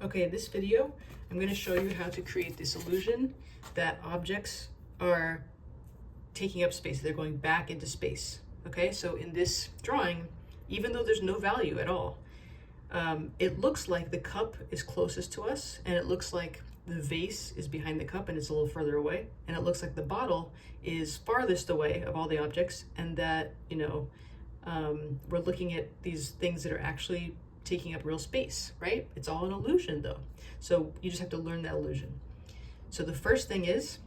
Okay, in this video, I'm going to show you how to create this illusion that objects are taking up space. They're going back into space. Okay, so in this drawing, even though there's no value at all, it looks like the cup is closest to us, and it looks like the vase is behind the cup and it's a little further away, and it looks like the bottle is farthest away of all the objects, and that, we're looking at these things that are actually taking up real space, right? It's all an illusion though. So you just have to learn that illusion. So the first thing is,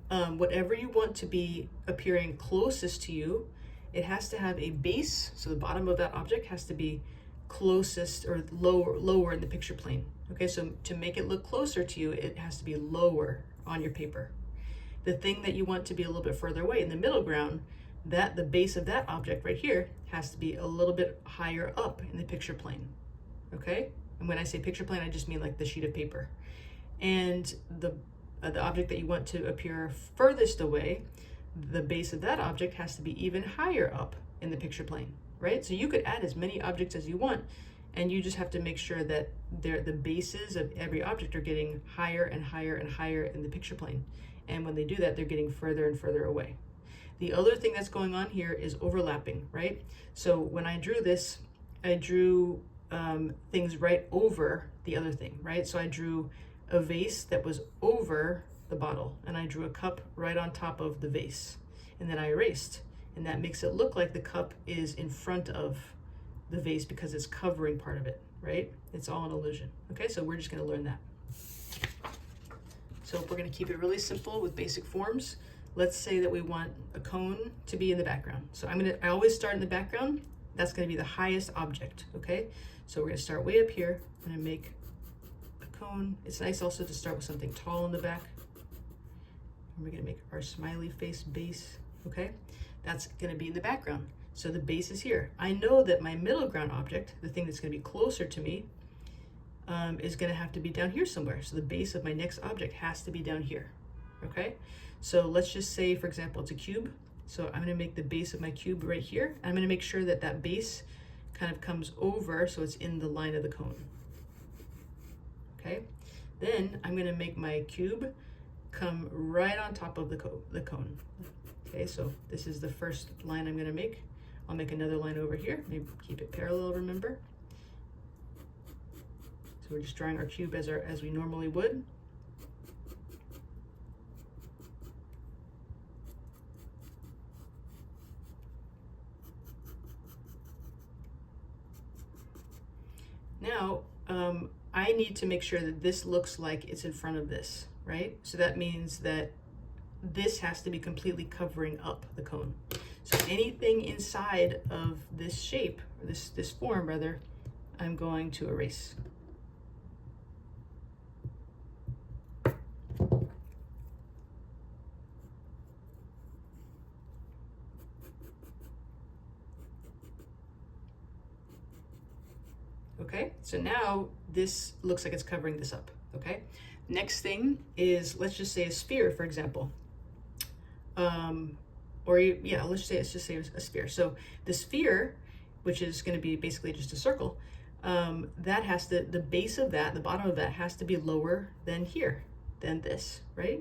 whatever you want to be appearing closest to you, it has to have a base. So the bottom of that object has to be closest or lower in the picture plane. Okay, so to make it look closer to you, it has to be lower on your paper. The thing that you want to be a little bit further away in the middle ground, that the base of that object right here has to be a little bit higher up in the picture plane. Okay, and when I say picture plane, I just mean like the sheet of paper. And the object that you want to appear furthest away, the base of that object has to be even higher up in the picture plane, right? So you could add as many objects as you want, and you just have to make sure that the bases of every object are getting higher and higher and higher in the picture plane. And when they do that, they're getting further and further away. The other thing that's going on here is overlapping, right? So when I drew this, I drew things right over the other thing, right? So I drew a vase that was over the bottle, and I drew a cup right on top of the vase, and then I erased, and that makes it look like the cup is in front of the vase because it's covering part of it, right? It's all an illusion. Okay, so we're just going to learn that. So we're going to keep it really simple with basic forms. Let's say that we want a cone to be in the background. So I always start in the background. That's going to be the highest object. Okay, so we're going to start way up here. I'm going to make a cone. It's nice also to start with something tall in the back. And we're going to make our smiley face base. Okay, that's going to be in the background. So the base is here. I know that my middle ground object, the thing that's going to be closer to me, is going to have to be down here somewhere. So the base of my next object has to be down here. Okay, so let's just say, for example, it's a cube. So I'm going to make the base of my cube right here. I'm going to make sure that that base kind of comes over so it's in the line of the cone. Okay, then I'm going to make my cube come right on top of the cone. Okay, so this is the first line I'm going to make. I'll make another line over here, maybe keep it parallel, remember? So we're just drawing our cube as we normally would. Now, I need to make sure that this looks like it's in front of this, right? So that means that this has to be completely covering up the cone. So anything inside of this shape, or this form rather, I'm going to erase. Okay, so now this looks like it's covering this up, okay? Next thing is, let's just say a sphere, for example. Let's just say a sphere. So the sphere, which is going to be basically just a circle, that has to, the base of that, the bottom of that has to be lower than here, than this, right?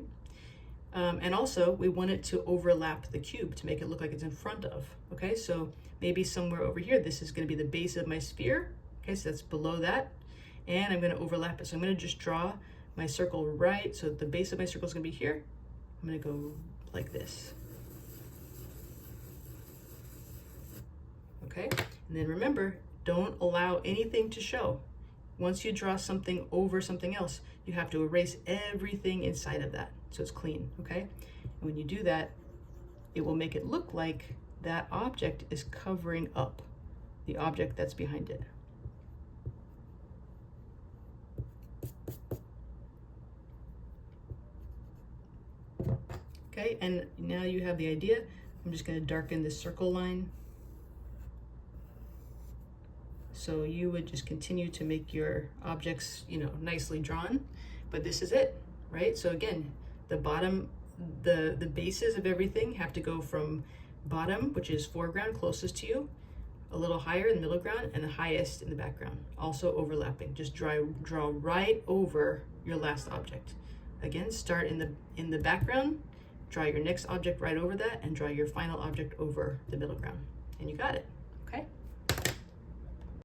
And also we want it to overlap the cube to make it look like it's in front of, okay? So maybe somewhere over here, this is going to be the base of my sphere. Okay, so that's below that, and I'm going to overlap it. So I'm going to just draw my circle right, so the base of my circle is going to be here. I'm going to go like this. Okay, and then remember, don't allow anything to show. Once you draw something over something else, you have to erase everything inside of that, so it's clean, okay? And when you do that, it will make it look like that object is covering up the object that's behind it. Okay, and now you have the idea. I'm just going to darken this circle line. So you would just continue to make your objects, nicely drawn, but this is it, right? So again, the bottom, the bases of everything have to go from bottom, which is foreground, closest to you, a little higher in the middle ground and the highest in the background, also overlapping. Just draw right over your last object. Again, start in the background, draw your next object right over that, and draw your final object over the middle ground. And you got it, okay?